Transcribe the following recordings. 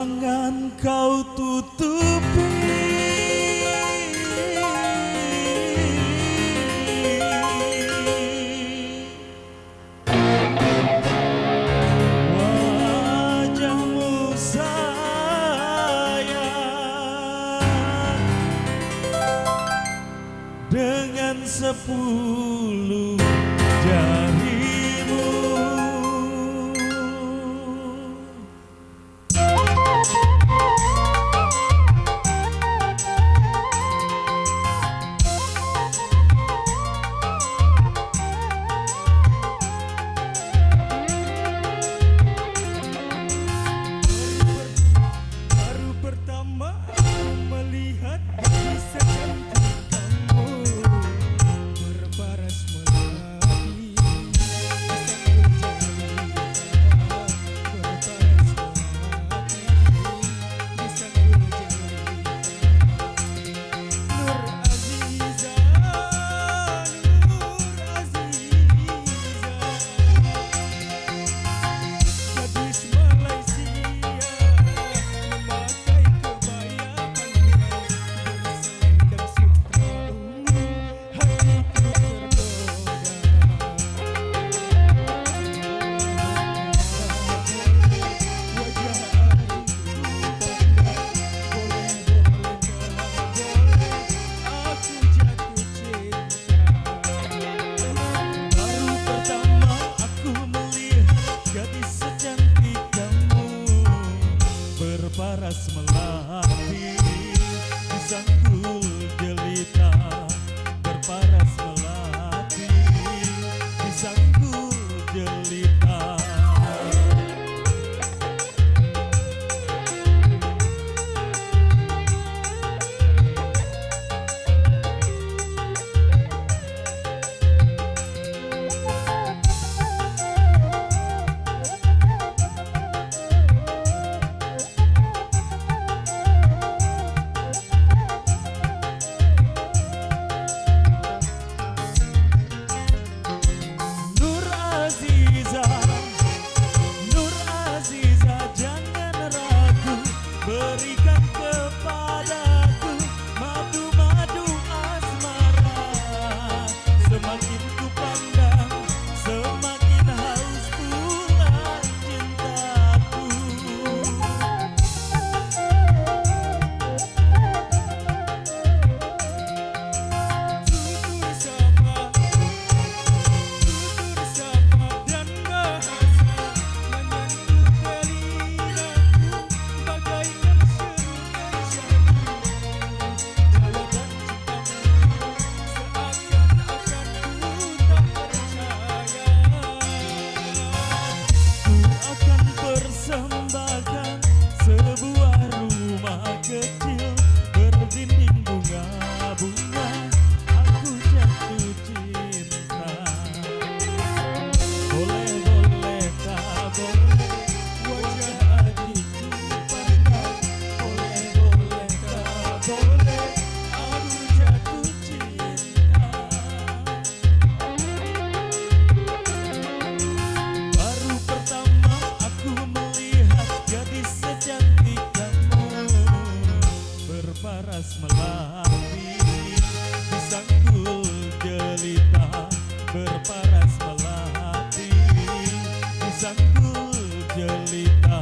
Jangan kau tutupi wajahmu sayang dengan 10 jarimu. Paras melati disanggul jelita, berparas melati disanggul jelita. Berikan kepadaku madu-madu asmara, semakin ku pandang semakin haus pula cintaku. Tutur sapa dan bahasa menyentuh telingaku bagaikan persembahkan sebuah rumah kecil berdinding bunga-bunga, aku jatuh cinta. Boleh tak boleh wajah adikku pandang, boleh tak boleh aku jatuh cinta. Baru pertama aku melihat gadis secantik kamu, berparas melati disanggul jelita, berparas melati disanggul jelita.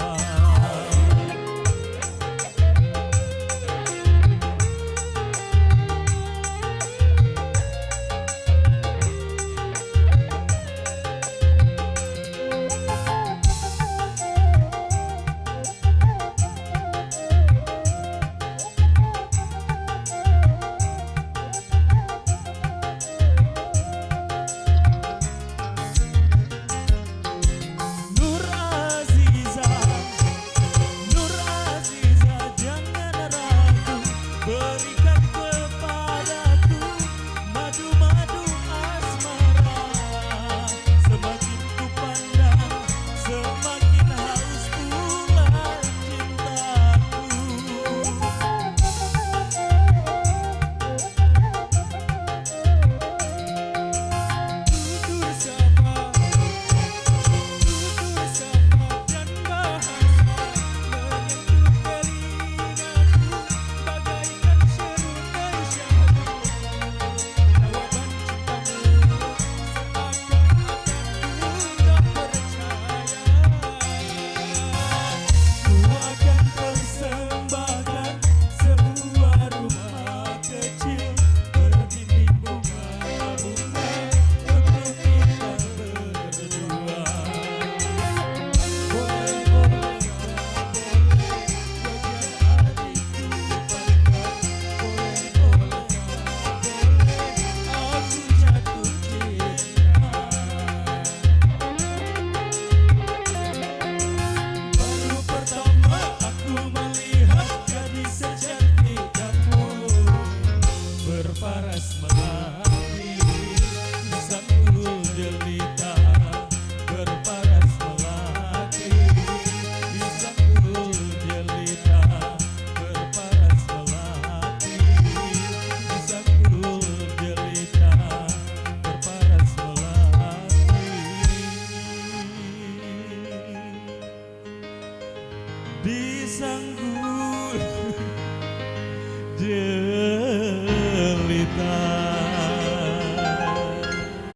Disanggul